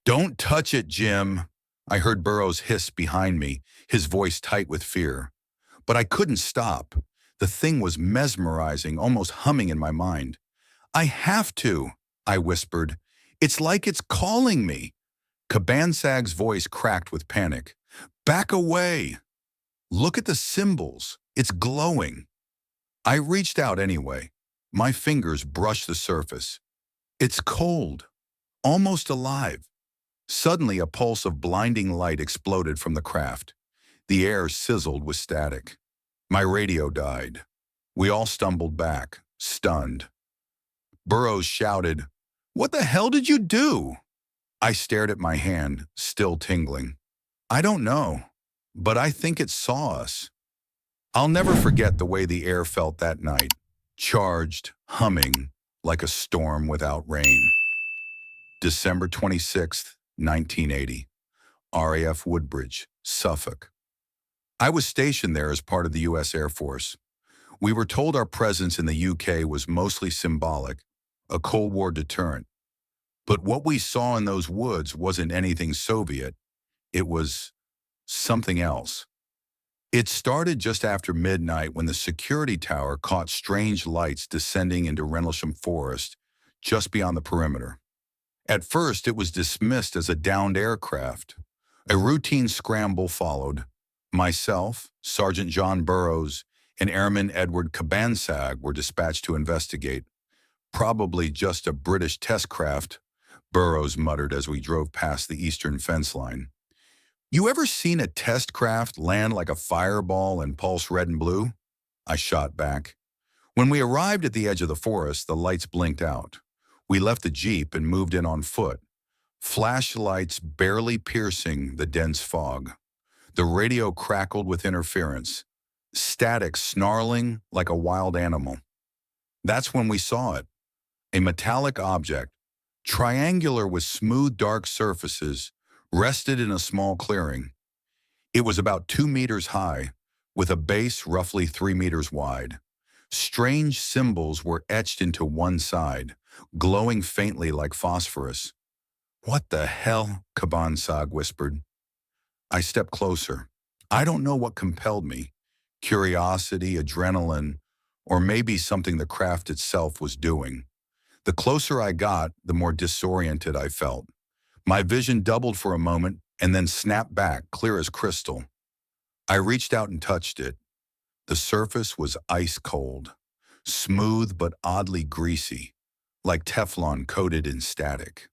"Don't touch it, Jim." I heard Burroughs hiss behind me, his voice tight with fear. But I couldn't stop. The thing was mesmerizing, almost humming in my mind. "I have to," I whispered. "It's like it's calling me." Cabansag's voice cracked with panic. "Back away! Look at the symbols. It's glowing." I reached out anyway. My fingers brushed the surface. "It's cold, almost alive." Suddenly, a pulse of blinding light exploded from the craft. The air sizzled with static. My radio died. We all stumbled back, stunned. Burroughs shouted, "What the hell did you do?" I stared at my hand, still tingling. "I don't know, but I think it saw us." I'll never forget the way the air felt that night, charged, humming, like a storm without rain. December 26th, 1980, RAF Woodbridge, Suffolk. I was stationed there as part of the U.S. Air Force. We were told our presence in the UK was mostly symbolic, a Cold War deterrent. But what we saw in those woods wasn't anything Soviet. It was something else. It started just after midnight when the security tower caught strange lights descending into Rendlesham Forest, just beyond the perimeter. At first, it was dismissed as a downed aircraft. A routine scramble followed. Myself, Sergeant John Burroughs, and Airman Edward Cabansag were dispatched to investigate. "Probably just a British test craft," Burroughs muttered as we drove past the eastern fence line. "You ever seen a test craft land like a fireball and pulse red and blue?" I shot back. When we arrived at the edge of the forest, the lights blinked out. We left the Jeep and moved in on foot, flashlights barely piercing the dense fog. The radio crackled with interference, static snarling like a wild animal. That's when we saw it. A metallic object, triangular with smooth dark surfaces, rested in a small clearing. It was about 2 meters high, with a base roughly 3 meters wide. Strange symbols were etched into one side, glowing faintly like phosphorus. "What the hell?" Cabansag whispered. I stepped closer. I don't know what compelled me. Curiosity, adrenaline, or maybe something the craft itself was doing. The closer I got, the more disoriented I felt. My vision doubled for a moment and then snapped back, clear as crystal. I reached out and touched it. The surface was ice cold, smooth but oddly greasy, like Teflon coated in static.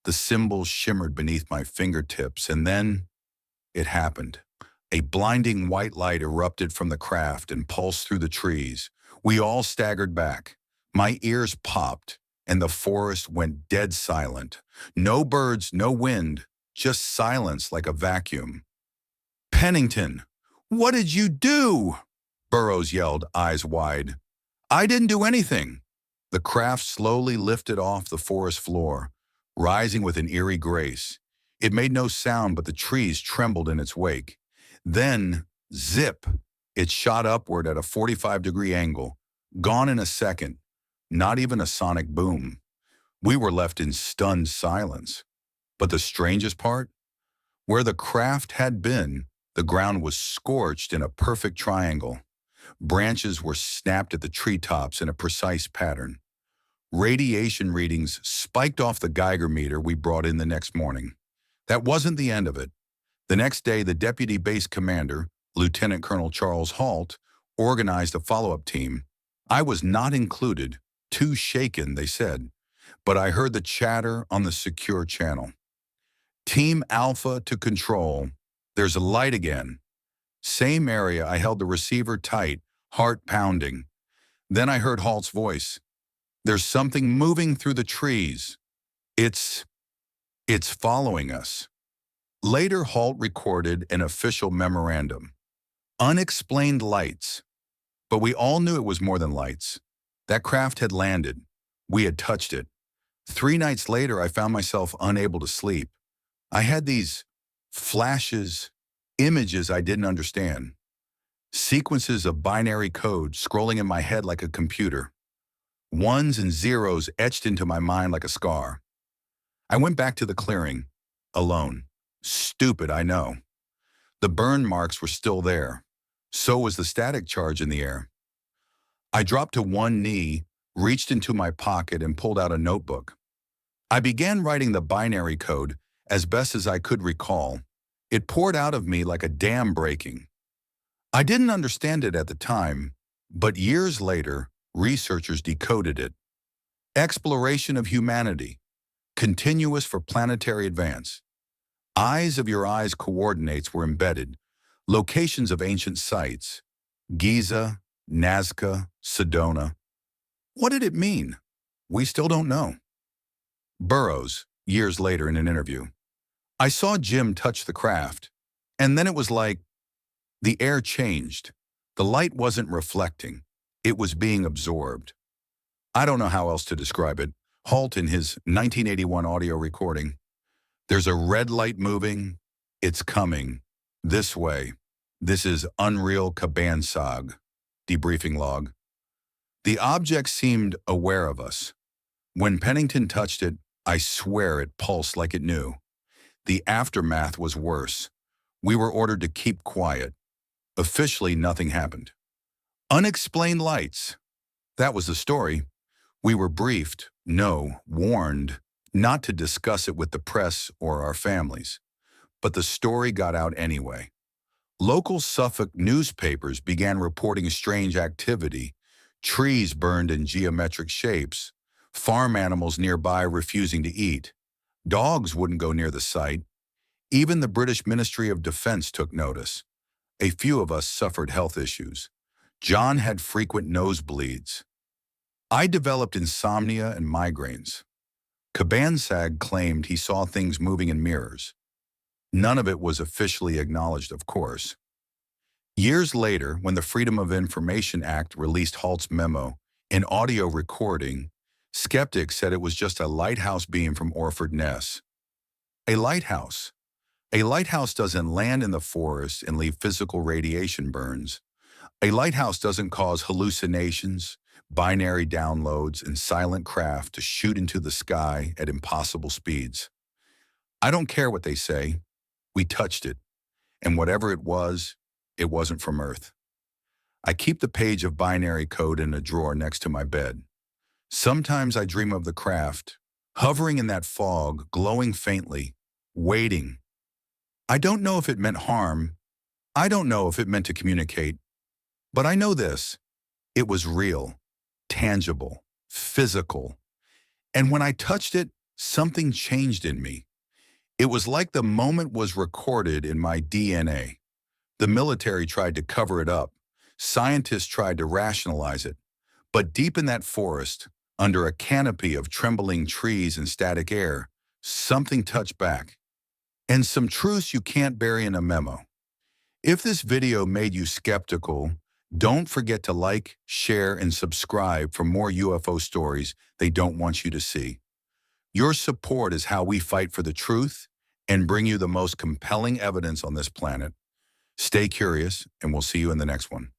The symbols shimmered beneath my fingertips, and then it happened. A blinding white light erupted from the craft and pulsed through the trees. We all staggered back. My ears popped, and the forest went dead silent. No birds, no wind, just silence like a vacuum. "Pennington, what did you do?" Burroughs yelled, eyes wide. "I didn't do anything." The craft slowly lifted off the forest floor, rising with an eerie grace. It made no sound, but the trees trembled in its wake. Then, zip, it shot upward at a 45-degree angle, gone in a second. Not even a sonic boom. We were left in stunned silence. But the strangest part? Where the craft had been, the ground was scorched in a perfect triangle. Branches were snapped at the treetops in a precise pattern. Radiation readings spiked off the Geiger meter we brought in the next morning. That wasn't the end of it. The next day, the deputy base commander, Lieutenant Colonel Charles Halt, organized a follow-up team. I was not included, too shaken, they said, but I heard the chatter on the secure channel. "Team Alpha to control. There's a light again." Same area. I held the receiver tight, heart pounding. Then I heard Halt's voice. "There's something moving through the trees. It's following us." Later, Halt recorded an official memorandum. Unexplained lights. But we all knew it was more than lights. That craft had landed. We had touched it. 3 nights later, I found myself unable to sleep. I had these flashes, images I didn't understand. Sequences of binary code scrolling in my head like a computer. Ones and zeros etched into my mind like a scar. I went back to the clearing, alone. Stupid, I know. The burn marks were still there. So was the static charge in the air. I dropped to one knee, reached into my pocket, and pulled out a notebook. I began writing the binary code as best as I could recall. It poured out of me like a dam breaking. I didn't understand it at the time, but years later, researchers decoded it. Exploration of humanity, continuous for planetary advance. Eyes of your eyes coordinates were embedded, locations of ancient sites, Giza, Nazca, Sedona. What did it mean? We still don't know. Burroughs, years later in an interview. I saw Jim touch the craft, and then it was like the air changed. The light wasn't reflecting. It was being absorbed. I don't know how else to describe it. Halt in his 1981 audio recording. There's a red light moving. It's coming. This way. This is Unreal Cabansag. Debriefing log. The object seemed aware of us. When Pennington touched it, I swear it pulsed like it knew. The aftermath was worse. We were ordered to keep quiet. Officially, nothing happened. Unexplained lights. That was the story. We were briefed, no, warned, not to discuss it with the press or our families. But the story got out anyway. Local Suffolk newspapers began reporting strange activity, trees burned in geometric shapes, farm animals nearby refusing to eat. Dogs wouldn't go near the site. Even the British Ministry of Defense took notice. A few of us suffered health issues. John had frequent nosebleeds. I developed insomnia and migraines. Cabansag claimed he saw things moving in mirrors. None of it was officially acknowledged, of course. Years later, when the Freedom of Information Act released Halt's memo in audio recording, skeptics said it was just a lighthouse beam from Orford Ness. A lighthouse. A lighthouse doesn't land in the forest and leave physical radiation burns. A lighthouse doesn't cause hallucinations, binary downloads, and silent craft to shoot into the sky at impossible speeds. I don't care what they say. We touched it, and whatever it wasn't from Earth. I keep the page of binary code in a drawer next to my bed. Sometimes I dream of the craft, hovering in that fog, glowing faintly, waiting. I don't know if it meant harm. I don't know if it meant to communicate. But I know this. It was real, tangible, physical. And when I touched it, something changed in me. It was like the moment was recorded in my DNA. The military tried to cover it up. Scientists tried to rationalize it. But deep in that forest, under a canopy of trembling trees and static air, something touched back. And some truths you can't bury in a memo. If this video made you skeptical, don't forget to like, share, and subscribe for more UFO stories they don't want you to see. Your support is how we fight for the truth and bring you the most compelling evidence on this planet. Stay curious, and we'll see you in the next one.